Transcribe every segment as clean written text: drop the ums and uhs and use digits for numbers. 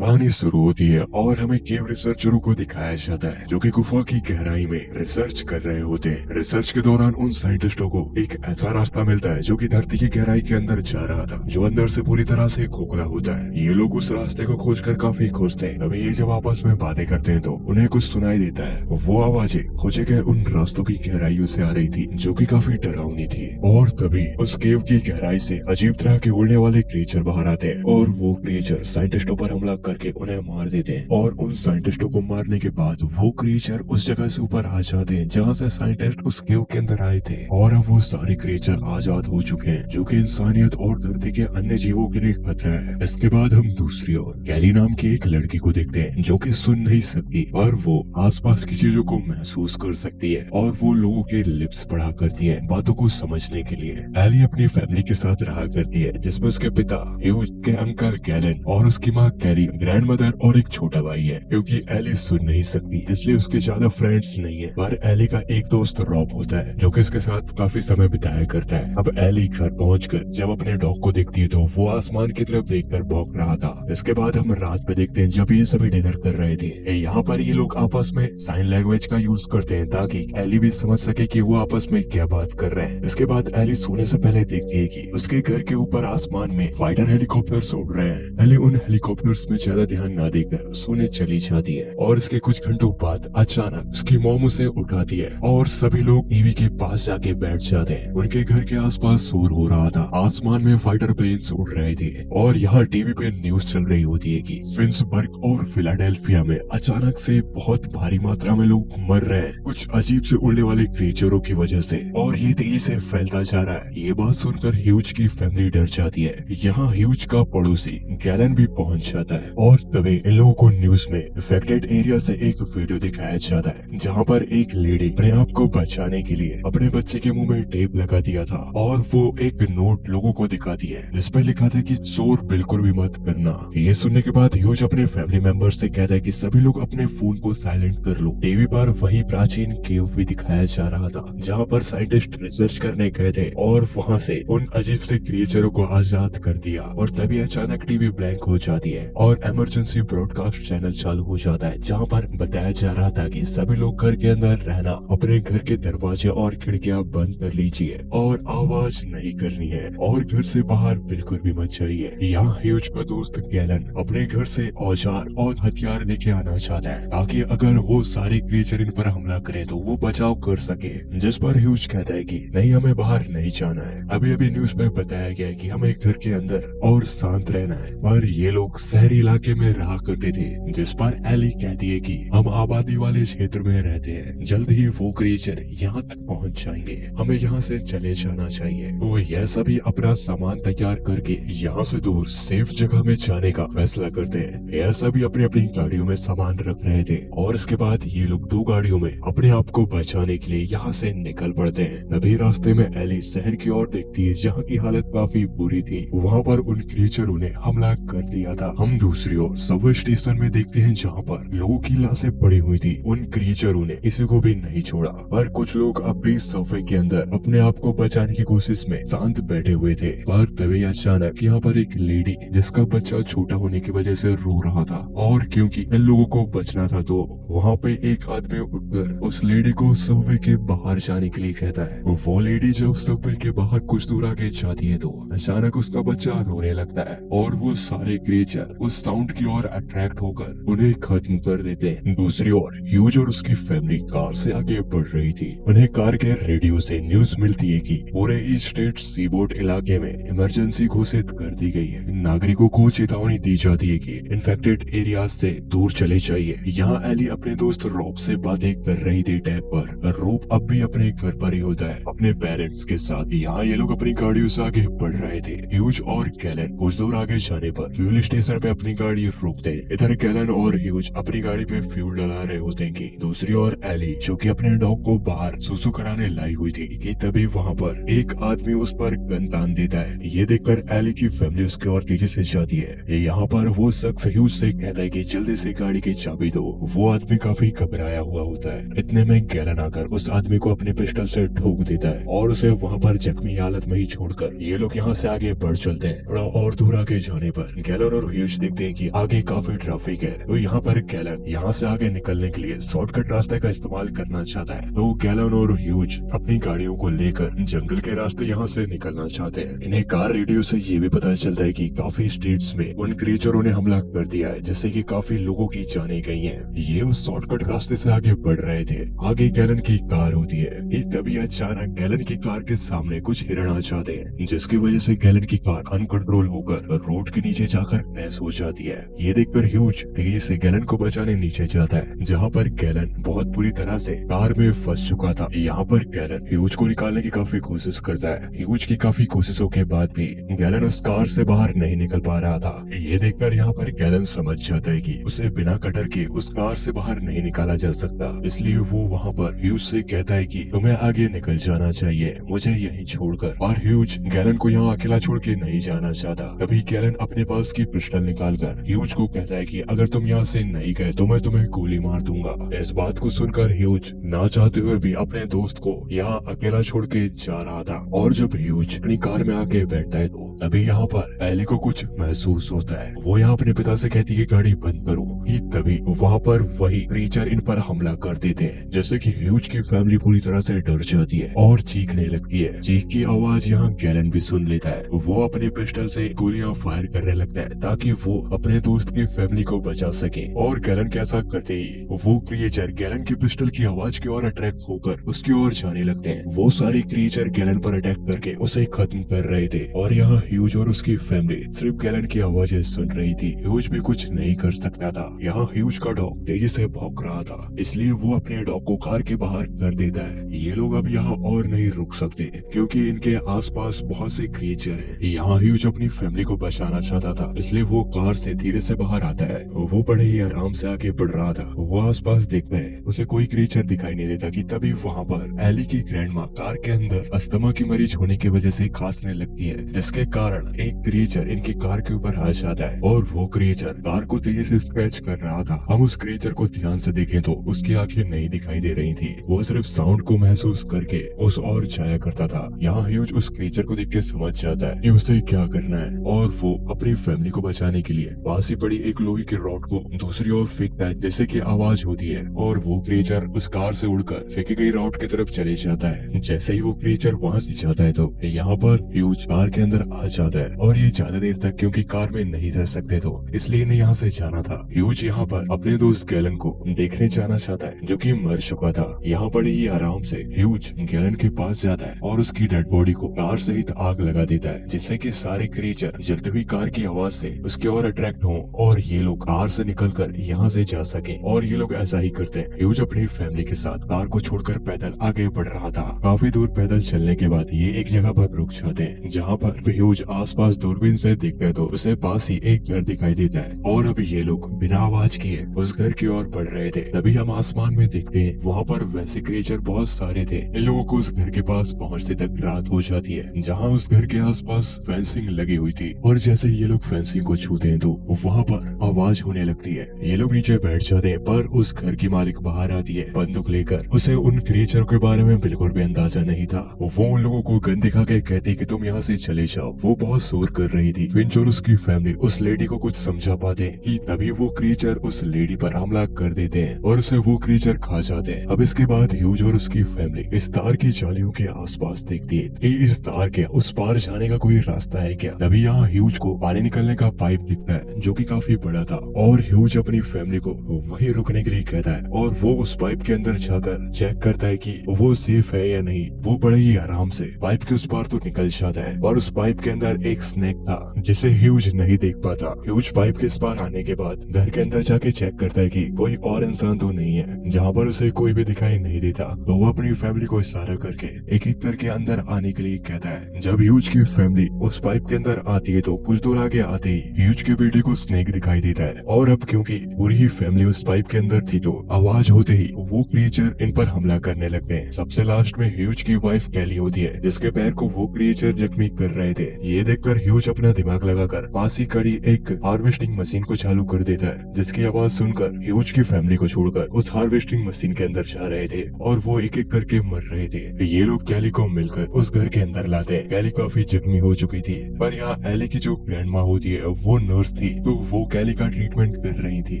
कहानी शुरू होती है और हमें केव रिसर्चरों को दिखाया जाता है जो कि गुफा की गहराई में रिसर्च कर रहे होते हैं। रिसर्च के दौरान उन साइंटिस्टों को एक ऐसा रास्ता मिलता है जो कि धरती की गहराई के अंदर जा रहा था, जो अंदर से पूरी तरह से खोखला होता है। ये लोग उस रास्ते को खोजकर काफी खुश थे। अभी ये जब आपस में बातें करते हैं तो उन्हें कुछ सुनाई देता है। वो आवाजें खोजे गए उन रास्तों की गहराइयों से आ रही थी जो कि काफी डरावनी थी। और तभी उस केव की गहराई से अजीब तरह के उड़ने वाले क्रिएचर बाहर आते हैं और वो क्रिएचर साइंटिस्टों पर हमला करके उन्हें मार देते हैं। और उन साइंटिस्टों को मारने के बाद वो क्रिएचर उस जगह से ऊपर आ जाते हैं जहाँ से साइंटिस्ट उस केव के अंदर आए थे। और अब वो सारे क्रिएचर आजाद हो चुके हैं जो कि इंसानियत और धरती के अन्य जीवों के लिए खतरा है। इसके बाद हम दूसरी ओर कैली नाम की एक लड़की को देखते हैं जो कि सुन नहीं सकती, पर वो आसपास की चीजों को महसूस कर सकती है और वो लोगों के लिप्स पढ़ा करती है बातों को समझने के लिए। एली अपनी फैमिली के साथ रहा करती है जिसमें उसके पिता ह्यूज के अंकल गैलन और उसकी माँ कैरी, ग्रैंड मदर और एक छोटा भाई है। क्योंकि एली सुन नहीं सकती इसलिए उसके ज्यादा फ्रेंड्स नहीं है, पर एली का एक दोस्त रॉब होता है जो कि इसके साथ काफी समय बिताया करता है। अब एली घर पहुंचकर जब अपने डॉग को देखती है तो वो आसमान की तरफ देखकर भौंक रहा था। इसके बाद हम रात में देखते हैं जब ये सभी डिनर कर रहे थे। यहाँ पर ये लोग आपस में साइन लैंग्वेज का यूज करते हैं ताकि एली भी समझ सके कि वो आपस में क्या बात कर रहे हैं। इसके बाद एली सोने से पहले देखती है कि उसके घर के ऊपर आसमान में फाइटर हेलीकॉप्टर्स उड़ रहे हैं। एली उन हेलीकॉप्टर्स में ज्यादा ध्यान न देकर सोने चली जाती है और इसके कुछ घंटों बाद अचानक उसकी मॉम उसे उठाती है और सभी लोग टीवी के पास जाके बैठ जाते हैं। उनके घर के आसपास शोर हो रहा था, आसमान में फाइटर प्लेन्स उड़ रहे थे और यहाँ टीवी पे न्यूज चल रही होती है कि फिंसबर्ग और फिलाडेल्फिया में अचानक से बहुत भारी मात्रा में लोग मर रहे हैं कुछ अजीब से उड़ने वाले क्रिएचरों की वजह से, और ये तेजी से फैलता जा रहा है। ये बात सुनकर ह्यूज की फैमिली डर जाती है। यहाँ ह्यूज का पड़ोसी गैलन भी पहुंच जाता है और तभी इन लोगों को न्यूज में इफेक्टेड एरिया से एक वीडियो दिखाया जाता है जहाँ पर एक लेडी अपने आप को बचाने के लिए अपने बच्चे के मुंह में टेप लगा दिया था और वो एक नोट लोगों को दिखाती है जिस पर लिखा था कि शोर बिल्कुल भी मत करना। ये सुनने के बाद ह्यूज अपने फैमिली मेंबर से कहता है कि सभी लोग अपने फोन को साइलेंट कर लो। टीवी पर वही प्राचीन केव भी दिखाया जा रहा था जहाँ पर साइंटिस्ट रिसर्च करने गए थे और वहाँ से उन अजीब से क्रिएचरों को आजाद कर दिया। और तभी अचानक टीवी ब्लैंक हो जाती है और इमरजेंसी ब्रॉडकास्ट चैनल चालू हो जाता है जहाँ पर बताया जा रहा था कि सभी लोग घर के अंदर रहना, अपने घर के दरवाजे और खिड़कियां बंद कर लीजिए और आवाज नहीं करनी है और घर से बाहर बिल्कुल भी मत जाइए। यहाँ ह्यूज का दोस्त गैलन अपने घर से औजार और हथियार लेके आना चाहता है ताकि अगर वो सारे क्रिएचर इन पर हमला करे तो वो बचाव कर सके। जिस पर ह्यूज कहता है कि नहीं, हमें बाहर नहीं जाना है। अभी अभी न्यूज में बताया गया है कि हमें घर के अंदर और शांत रहना है, पर ये लोग शहरी इलाके में रहा करते थे। जिस पर एली कहती है कि हम आबादी वाले क्षेत्र में रहते हैं, जल्द ही वो क्रिएचर यहाँ तक पहुँच जाएंगे, हमें यहाँ से चले जाना चाहिए। वो यह सभी अपना सामान तैयार करके यहाँ से दूर सेफ जगह में जाने का फैसला करते हैं। यह सभी अपनी अपनी गाड़ियों में सामान रख रहे थे और इसके बाद ये लोग दो गाड़ियों में अपने आप को बचाने के लिए यहाँ से निकल पड़ते हैं। तभी रास्ते में एली शहर की ओर देखती है जहाँ की हालत काफी बुरी थी। वहाँ पर उन क्रिएचरों ने हमला कर दिया था। हम दूसरी ओर सबवे स्टेशन में देखते हैं जहाँ पर लोगों की लाशें पड़ी हुई थी। उन क्रिएचरों ने किसी को भी नहीं छोड़ा, पर कुछ लोग अब भी सबवे के अंदर अपने आप को बचाने की कोशिश में शांत बैठे हुए थे। पर तभी अचानक यहाँ पर एक लेडी जिसका बच्चा छोटा होने की वजह से रो रहा था और क्योंकि इन लोगों को बचना था तो वहाँ पे एक आदमी उठकर उस लेडी को सबवे के बाहर जाने के लिए कहता है। वो लेडी जब सबवे के बाहर कुछ दूर आगे जाती है तो अचानक उसका बच्चा रोने लगता है और वो सारे क्रिएचर उस साउंड की ओर अट्रैक्ट होकर उन्हें खत्म कर देते हैं। दूसरी ओर ह्यूज और उसकी फैमिली कार से आगे बढ़ रही थी। उन्हें कार के रेडियो से न्यूज मिलती है कि पूरे ईस्ट स्टेट सीबोर्ड इलाके में इमरजेंसी घोषित कर दी गई है। नागरिकों को चेतावनी दी जाती है कि इन्फेक्टेड एरिया से दूर चले जाइए। यहाँ एली अपने दोस्त रॉब से बातें कर रही थी टैब पर। रॉब अब भी अपने घर पर ही होता है अपने पेरेंट्स के साथ। यहाँ ये लोग अपनी गाड़ियों से आगे बढ़ रहे थे। ह्यूज और गैलन कुछ दूर आगे जाने पर फ्यूल स्टेशन पे अपनी गाड़ी रोकते हैं। इधर गैलन और ह्यूज अपनी गाड़ी पे फ्यूल डला रहे होते हैं कि दूसरी ओर एली जो कि अपने डॉग को बाहर सुसु कराने लाई हुई थी कि तभी वहाँ पर एक आदमी उस पर गन तान देता है। ये देखकर एली की फैमिली उसकी ओर तेजी से जाती है। यहाँ पर वो शख्स ह्यूज से कहता है कि जल्दी से गाड़ी की चाबी दो। वो आदमी आदमी काफी घबराया हुआ होता है। इतने में गैलन आकर उस आदमी को अपने पिस्टल से ठोक देता है और उसे वहाँ पर जख्मी हालत में ही छोड़कर ये लोग यहाँ से आगे बढ़ चलते हैं। थोड़ा और दूर आगे जाने पर गैलन और ह्यूज देखते हैं कि आगे काफी ट्रैफिक है। तो यहाँ पर गैलन यहाँ से आगे निकलने के लिए शॉर्टकट रास्ते का इस्तेमाल करना चाहता है। तो गैलन और ह्यूज अपनी गाड़ियों को लेकर जंगल के रास्ते यहाँ से निकलना चाहते हैं। इन्हें कार रेडियो से ये भी पता चलता है कि काफी स्टेट्स में उन क्रिएचरों ने हमला कर दिया है, जिससे कि काफी लोगों की जाने गई हैं। ये उस शॉर्टकट रास्ते से आगे बढ़ रहे थे। आगे गैलन की कार होती है। तभी अचानक गैलन की कार के सामने कुछ हिरण आ जाते हैं, जिसकी वजह से गैलन की कार अनकंट्रोल होकर रोड के नीचे जाकर क्रैश हो जाती है। ये देखकर ह्यूज तेजी से गैलन को बचाने नीचे जाता है, जहाँ पर गैलन बहुत बुरी तरह से कार में फंस चुका था। यहाँ पर गैलन ह्यूज को निकालने की काफी कोशिश करता है। ह्यूज की काफी कोशिशों के बाद भी गैलन उस कार से बाहर नहीं निकल पा रहा था। ये देखकर यहाँ पर गैलन समझ जाता है कि उसे बिना कटर के उस कार से बाहर नहीं निकाला जा सकता। इसलिए वो वहाँ पर ह्यूज से कहता है कि तुम्हें आगे निकल जाना चाहिए, मुझे यहीं छोड़कर। और ह्यूज गैलन को यहाँ अकेला छोड़ के नहीं जाना चाहता। तभी गैलन अपने पास की पिस्टल निकालकर ह्यूज को कहता है कि अगर तुम यहाँ से नहीं गए तो मैं तुम्हें गोली मार दूंगा। इस बात को सुनकर ह्यूज ना चाहते हुए भी अपने दोस्त को यहाँ अकेला छोड़ के जा रहा था। और जब ह्यूज अपनी कार में आके बैठता है तो तभी यहाँ पर एली को कुछ महसूस होता है। वो यहाँ अपने पिता से कहती है गाड़ी बंद करो। तभी वहाँ पर वही क्रीचर इन पर हमला कर देते हैं, जैसे कि ह्यूज की फैमिली पूरी तरह से डर जाती है और चीखने लगती है। चीख की आवाज यहाँ गैलन भी सुन लेता है। वो अपने पिस्टल से गोलियां फायर करने लगता है ताकि वो अपने दोस्त की फैमिली को बचा सके। और गैलन के ऐसा करते ही वो क्रिएचर गैलन की पिस्टल की आवाज की ओर अट्रैक्ट होकर उसकी ओर जाने लगते हैं। वो सारे क्रिएचर गैलन पर अटैक करके उसे खत्म कर रहे थे और यहाँ ह्यूज और उसकी फैमिली सिर्फ गैलन की आवाजें सुन रही थी। ह्यूज भी कुछ नहीं कर सकता था। यहाँ ह्यूज का डॉग तेजी से भौंक रहा था, इसलिए वो अपने डॉग को कार के बाहर कर देता है। ये लोग अब यहाँ और नहीं रुक सकते क्योंकि इनके आसपास बहुत से क्रिएचर हैं। यहाँ ह्यूज अपनी फैमिली को बचाना चाहता था, इसलिए वो कार से धीरे से बाहर आता है। वो बड़े ही आराम से आगे बढ़ रहा था। वो आसपास देखता है, उसे कोई क्रिएचर दिखाई नहीं देता कि तभी वहाँ पर एली की ग्रैंडमा कार के अंदर अस्थमा की मरीज होने की वजह से खांसने लगती है, जिसके कारण एक क्रिएचर इनकी कार के ऊपर आ जाता है और वो क्रिएचर कार को तेजी से स्क्रैच कर रहा था। हम उस क्रिएचर को ध्यान से देखें तो उसकी आंखें नहीं दिखाई दे रही थी। वो सिर्फ साउंड को महसूस करके उस ओर जाया करता था। यहाँ ह्यूज उस क्रिएचर को देख के समझ जाता है कि उसे क्या करना है और वो अपनी फैमिली को बचाने के लिए पास ही पड़ी एक लोहे की रॉड को दूसरी ओर फेंकता है, जैसे कि आवाज होती है और वो क्रिएचर उस कार से उड़कर फेंकी गई रॉड की तरफ चले जाता है। जैसे ही वो क्रिएचर वहाँ से जाता है तो यहाँ पर ह्यूज कार के अंदर आ जाता है और ये ज्यादा देर तक क्योंकि कार में नहीं रह सकते तो इसलिए इन्हें यहाँ से जाना था। ह्यूज यहाँ पर अपने दोस्त गैलन को देखने जाना चाहता है जो कि मर चुका था। यहाँ बड़े ही आराम से ह्यूज गैलन के पास जाता है और उसकी डेड बॉडी को कार सहित आग लगा देता है, जिससे कि सारे क्रिएचर जलती हुई कार की आवाज से उसके ओर अट्रैक्ट हों और ये लोग कार से निकलकर यहाँ से जा सके। और ये लोग ऐसा ही करते हैं। ह्यूज अपनी फैमिली के साथ कार को छोड़कर पैदल आगे बढ़ रहा था। काफी दूर पैदल चलने के बाद ये एक जगह पर रुक जाते हैं, जहाँ पर ह्यूज आसपास दूरबीन से देखता है तो उसे पास ही एक घर दिखाई देता है और अब ये लोग बिना आवाज किए उस घर की ओर बढ़ रहे थे। तभी हम आसमान में देखते हैं वहाँ पर वैसे क्रिएचर बहुत सारे थे। इन लोगों को उस घर के पास पहुँचते तक रात हो जाती है, जहाँ उस घर के आसपास फेंसिंग लगी हुई थी और जैसे ये लोग फेंसिंग को छूते हैं तो वहाँ पर आवाज होने लगती है। ये लोग नीचे बैठ जाते हैं पर उस घर की मालिक बाहर आती है बंदूक लेकर। उसे उन क्रिएचर के बारे में बिल्कुल भी अंदाजा नहीं था। वो उन लोगों को गन दिखा के कहती कि तुम यहाँ से चले जाओ। वो बहुत शोर कर रही थी। फिंच और उसकी फैमिली उस लेडी को कुछ समझा पाते कि तभी वो क्रिएचर उस लेडी पर हमला कर देते हैं और उसे वो क्रिएचर खा जाते हैं। अब इसके बाद ह्यूज और उसकी फैमिली इस तार की जालियों के आसपास देखती है कि इस तार के उस पार जाने का कोई रास्ता है क्या। तभी यहाँ ह्यूज को पानी निकलने का पाइप दिखता है जो कि काफी बड़ा था और ह्यूज अपनी फैमिली को वहीं रुकने के लिए कहता है और वो उस पाइप के अंदर जाकर चेक करता है कि वो सेफ है या नहीं। वो बड़े ही आराम से पाइप के उस पार तो निकल जाता है और उस पाइप के अंदर एक स्नेक था जिसे ह्यूज नहीं देख पाता। ह्यूज पाइप के इस पार आने के बाद घर के अंदर जाके चेक करता है कि कोई और इंसान तो नहीं है, जहाँ पर उसे कोई भी दिखाई नहीं देता। तो वो अपनी फैमिली को इशारा करके एक एक करके अंदर आने के लिए कहता है। जब ह्यूज की फैमिली उस पाइप के अंदर आती है तो कुछ दूर आगे आते ही ह्यूज के बेटे को स्नेक दिखाई देता है और अब क्योंकि पूरी ही फैमिली उस पाइप के अंदर थी तो आवाज होते ही वो क्रिएचर इन पर हमला करने लगते हैं। सबसे लास्ट में ह्यूज की वाइफ कैली होती है जिसके पैर को वो क्रिएचर जख्मी कर रहे थे। ये देखकर ह्यूज अपना दिमाग लगाकर पास ही खड़ी एक हार्वेस्टिंग मशीन को चालू कर देता है जिसकी आवाज सुनकर ह्यूज की फैमिली को छोड़कर उस हार्वेस्टिंग मशीन के अंदर जा रहे थे और वो एक एक करके मर रहे थे। ये लोग कैली को मिलकर उस घर के अंदर लाते हैं। कैली काफी जख्मी हो चुकी थी, पर यहाँ एली की जो ग्रैंड माँ होती है वो नर्स थी, तो वो कैली का ट्रीटमेंट कर रही थी।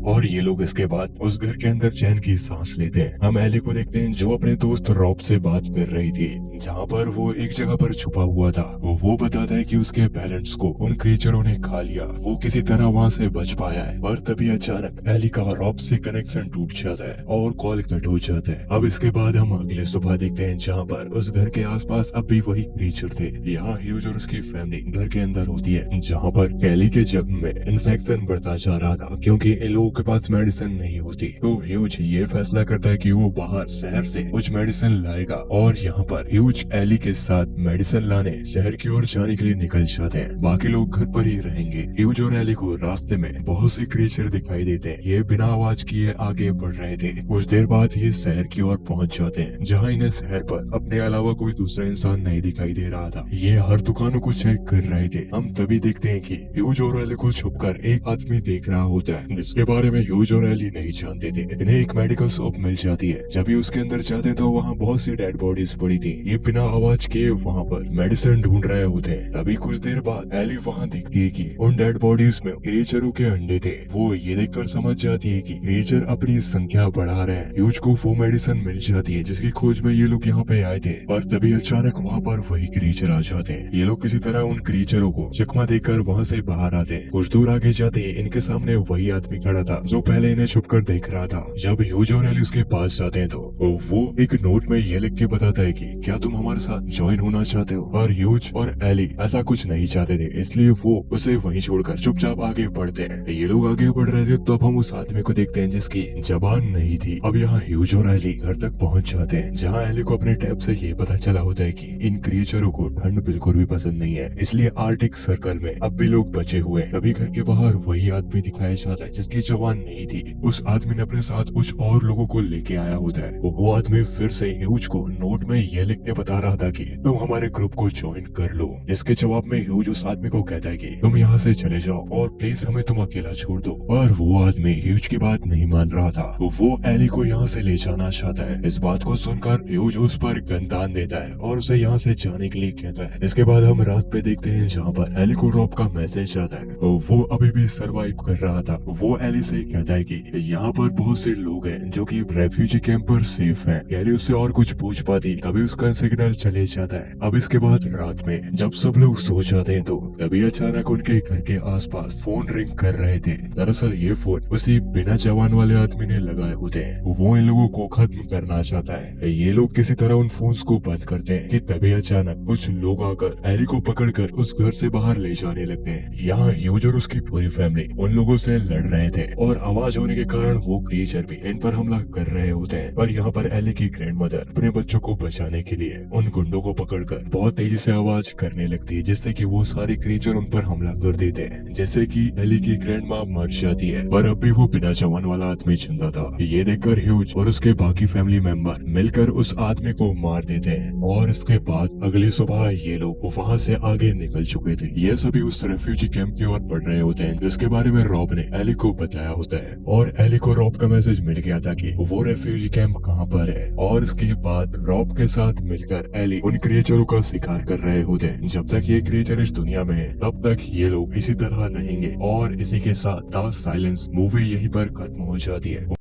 और ये लोग इसके बाद उस घर के अंदर चैन की सांस लेते हैं। हम एली को देखते हैं जो अपने दोस्त रॉब से बात कर रही थी, जहाँ पर वो एक जगह पर छुपा हुआ था। वो बताता है कि उसके पेरेंट्स को उन क्रिएचरों ने खा लिया, वो किसी तरह वहाँ से बच पाया है। पर तभी अचानक एली का रॉब से कनेक्शन टूट जाता है और कॉल कट हो जाता है। अब इसके बाद हम अगले सुबह देखते हैं जहाँ पर उस घर के आसपास अब भी वही क्रिएचर थे। यहाँ ह्यूज और उसकी फैमिली घर के अंदर होती है, जहाँ पर कैली के जख्म में इन्फेक्शन बढ़ता जा रहा था क्योंकि इन लोगों के पास मेडिसिन नहीं होती। तो ह्यूज ये फैसला करता है कि वो बाहर शहर से कुछ मेडिसिन लाएगा और यहाँ पर ह्यूज एली के साथ मेडिसिन लाने शहर की ओर जाने के लिए निकल जाते हैं। बाकी लोग घर पर ही रहेंगे। ह्यूज और एली को रास्ते में बहुत से क्रिएचर दिखाई देते हैं। ये बिना आवाज किए आगे बढ़ रहे थे। कुछ देर बाद ये शहर की ओर पहुंच जाते हैं, जहाँ इन्हें शहर पर अपने अलावा कोई दूसरा इंसान नहीं दिखाई दे रहा था। ये हर दुकानों को चेक कर रहे थे। हम तभी देखते हैं कि ह्यूज और एली को छुपकर एक आदमी देख रहा होता है, जिसके बारे में ह्यूज और एली नहीं जानते थे। इन्हें एक मेडिकल शॉप मिल जाती है। जब ये उसके अंदर जाते हैं तो वहाँ बहुत सी डेड बॉडीज पड़ी थी। ये बिना आवाज के वहाँ पर मेडिसिन ढूंढ रहे होते हैं। तभी कुछ देर बाद एली वहाँ देखती है कि उन डेड बॉडीज में क्रिएचरों के अंडे थे। वो ये देखकर समझ जाती है कि क्रिएचर अपनी संख्या बढ़ा रहे हैं। ह्यूज को वो मेडिसिन मिल जाती है जिसकी खोज में ये लोग यहाँ पे आए थे। पर तभी अचानक वहाँ पर वही क्रिएचर आ जाते हैं। ये लोग किसी तरह उन क्रिएचरों को चकमा देकर वहाँ से बाहर आते हैं। कुछ दूर आगे जाते ही इनके सामने वही आदमी खड़ा था जो पहले इन्हें छुपकर देख रहा था। जब ह्यूज और एली उसके पास जाते हैं तो वो एक नोट में ये लिख के बताता है कि क्या तुम हमारे साथ ज्वाइन होना चाहते हो। और ह्यूज और एली ऐसा कुछ नहीं चाहते थे, इसलिए वो उसे वहीं छोड़कर चुपचाप आगे बढ़ते हैं। ये लोग आगे बढ़ रहे थे तो अब हम उस आदमी को देखते हैं जिसकी जबान नहीं थी। अब यहाँ ह्यूज और एली घर तक पहुंच जाते हैं, जहाँ एली को अपने टैब से ये पता चला होता है कि इन क्रिएचरों को ठंड बिल्कुल भी पसंद नहीं है, इसलिए आर्टिक सर्कल में अब भी लोग बचे हुए हैं। तभी घर के बाहर वही आदमी दिखाया जाता है जिसकी जबान नहीं थी। उस आदमी ने अपने साथ कुछ और लोगों को लेके आया होता है। वो आदमी फिर से ह्यूज को नोट में ये लिख के बता रहा था कि तुम हमारे ग्रुप को ज्वाइन कर लो। इसके जवाब में ह्यूज उस आदमी को कहता है कि तुम यहाँ से चले जाओ और प्लीज हमें तुम अकेला छोड़ दो। पर वो आदमी ह्यूज की बात नहीं मान रहा था। वो एली को यहाँ से ले जाना चाहता है। इस बात को सुनकर ह्यूज उस पर गन तान देता है और उसे यहाँ से जाने के लिए कहता है। इसके बाद हम रात पे देखते हैं जहाँ पर एली को रॉब का मैसेज आता है। वो अभी भी सरवाइव कर रहा था। वो एली से कहता है कि यहाँ पर बहुत से लोग हैं जो कि रेफ्यूजी कैंप पर सेफ हैं। एली उससे और कुछ पूछ पाती, तभी उसका सिग्नल चले जाता है। अब इसके बाद रात में जब सब लोग सो जाते हैं तो तभी अचानक उनके घर के आसपास फोन रिंग कर रहे थे। दरअसल ये फोन उसी बिना जवान वाले आदमी ने लगाए होते हैं। वो इन लोगों को खत्म करना चाहता है। ये लोग किसी तरह उन फोन्स को बंद करते हैं कि तभी अचानक कुछ लोग आकर एली को पकड़कर उस घर से बाहर ले जाने लगते हैं। यहाँ ह्यूज और उसकी पूरी फैमिली उन लोगों से लड़ रहे थे और आवाज होने के कारण वो क्रिएचर भी इन पर हमला कर रहे होते हैं। पर यहाँ पर एली की ग्रैंडमदर अपने बच्चों को बचाने के लिए उन गुंडों को पकड़कर बहुत तेजी से आवाज करने लगती है, जिससे कि वो सारे क्रिएचर उन पर हमला कर देते हैं। जैसे कि एली की ग्रैंड माँ मर जाती है, पर अब भी वो बिना जवान वाला आदमी जिंदा था। ये देखकर ह्यूज और उसके बाकी फैमिली मेंबर मिलकर उस आदमी को मार देते हैं और इसके बाद अगली सुबह ये लोग वहाँ से आगे निकल चुके थे। ये सभी उस रेफ्यूजी कैंप की ओर बढ़ रहे होते हैं, जिसके बारे में रॉब ने एली को बताया होता है। और एली को रॉब का मैसेज मिल गया था कि वो रेफ्यूजी कैंप कहाँ पर है। और इसके बाद रॉब के साथ मिलकर एली उन क्रिएचरों का शिकार कर रहे होते हैं। जब तक ये क्रिएचर इस दुनिया में है तब तक ये लोग इसी तरह रहेंगे। और इसी के साथ द साइलेंस मूवी यहीं पर खत्म हो जाती है।